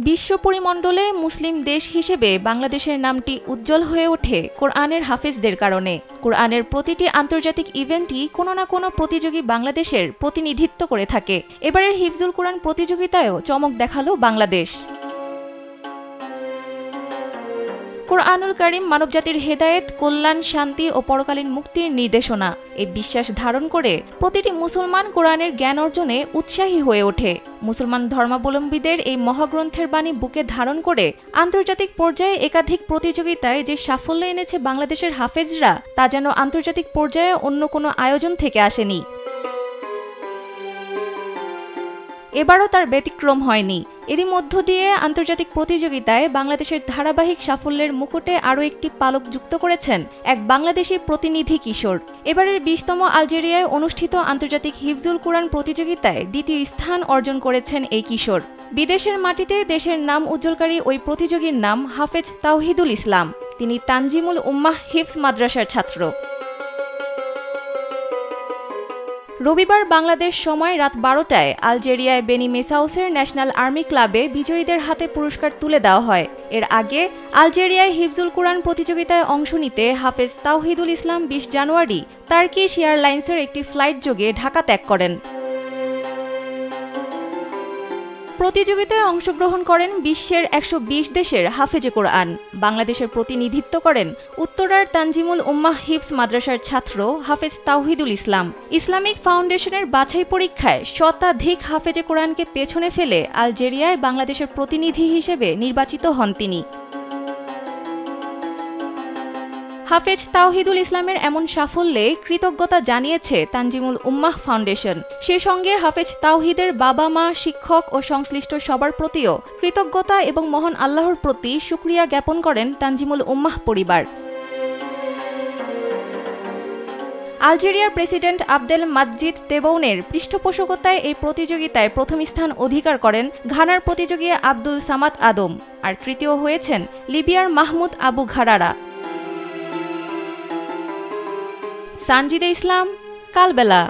বিশ্ব পরিমণ্ডলে মুসলিম দেশ হিসেবে বাংলাদেশের নামটি উজ্জ্বল হয়ে ওঠে কোরআনের হাফেজদের কারণে। কোরআনের প্রতিটি আন্তর্জাতিক ইভেন্টই কোনো না কোনো প্রতিযোগী বাংলাদেশের প্রতিনিধিত্ব করে থাকে। এবারের হিফজুল কোরআন প্রতিযোগিতায়ও চমক দেখালো বাংলাদেশ। কোরআনুল কারীম মানবজাতির হেদায়েত, কল্যাণ, শান্তি ও পরকালীন মুক্তির নির্দেশনা। এই বিশ্বাস ধারণ করে প্রতিটি মুসলমান কোরআনের জ্ঞান অর্জনে উৎসাহী হয়ে ওঠে। মুসলমান ধর্মাবলম্বীদের এই মহাগ্রন্থের বাণী বুকে ধারণ করে আন্তর্জাতিক পর্যায়ে একাধিক প্রতিযোগিতায় যে সাফল্য এনেছে বাংলাদেশের হাফেজরা, তা যেন আন্তর্জাতিক পর্যায়ে অন্য কোনো আয়োজন থেকে আসেনি। এবারও তার ব্যতিক্রম হয়নি। এরই মধ্য দিয়ে আন্তর্জাতিক প্রতিযোগিতায় বাংলাদেশের ধারাবাহিক সাফল্যের মুকুটে আরও একটি পালক যুক্ত করেছেন এক বাংলাদেশি প্রতিনিধি কিশোর। এবারের 20তম আলজেরিয়ায় অনুষ্ঠিত আন্তর্জাতিক হিফজুল কোরআন প্রতিযোগিতায় দ্বিতীয় স্থান অর্জন করেছেন এই কিশোর। বিদেশের মাটিতে দেশের নাম উজ্জ্বলকারী ওই প্রতিযোগীর নাম হাফেজ তাওহিদুল ইসলাম। তিনি তানজিমুল উম্মাহ হিফজ মাদ্রাসার ছাত্র। রবিবার বাংলাদেশ সময় রাত 12টায় আলজেরিয়ায় বেনি মেসাউসের ন্যাশনাল আর্মি ক্লাবে বিজয়ীদের হাতে পুরস্কার তুলে দেওয়া হয়। এর আগে আলজেরিয়ায় হিফজুল কোরআন প্রতিযোগিতায় অংশ নিতে হাফেজ তাওহিদুল ইসলাম 20 জানুয়ারি টার্কিশ এয়ারলাইন্সের একটি ফ্লাইট যোগে ঢাকা ত্যাগ করেন। প্রতিযোগিতায় অংশগ্রহণ করেন বিশ্বের 120 দেশের হাফেজে কোরআন। বাংলাদেশের প্রতিনিধিত্ব করেন উত্তরার তানজিমুল উম্মাহ হিফজ মাদ্রাসার ছাত্র হাফেজ তাওহিদুল ইসলাম। ইসলামিক ফাউন্ডেশনের বাছাই পরীক্ষায় শতাধিক হাফেজে কোরআনকে পেছনে ফেলে আলজেরিয়ায় বাংলাদেশের প্রতিনিধি হিসেবে নির্বাচিত হন তিনি। হাফেজ তাওহিদুল ইসলামের এমন সাফল্যে কৃতজ্ঞতা জানিয়েছে তানজিমুল উম্মাহ ফাউন্ডেশন। সে সঙ্গে হাফেজ তাওহিদের বাবা মা, শিক্ষক ও সংশ্লিষ্ট সবার প্রতিও কৃতজ্ঞতা এবং মহান আল্লাহর প্রতি শুকরিয়া জ্ঞাপন করেন তানজিমুল উম্মাহ পরিবার। আলজেরিয়ার প্রেসিডেন্ট আবদেল মাজিদ তেবৌনের পৃষ্ঠপোষকতায় এই প্রতিযোগিতায় প্রথম স্থান অধিকার করেন ঘানার প্রতিযোগী আব্দুল সামাদ আদম, আর তৃতীয় হয়েছেন লিবিয়ার মাহমুদ আবু ঘারারা। সানজিদা ইসলাম, কালবেলা।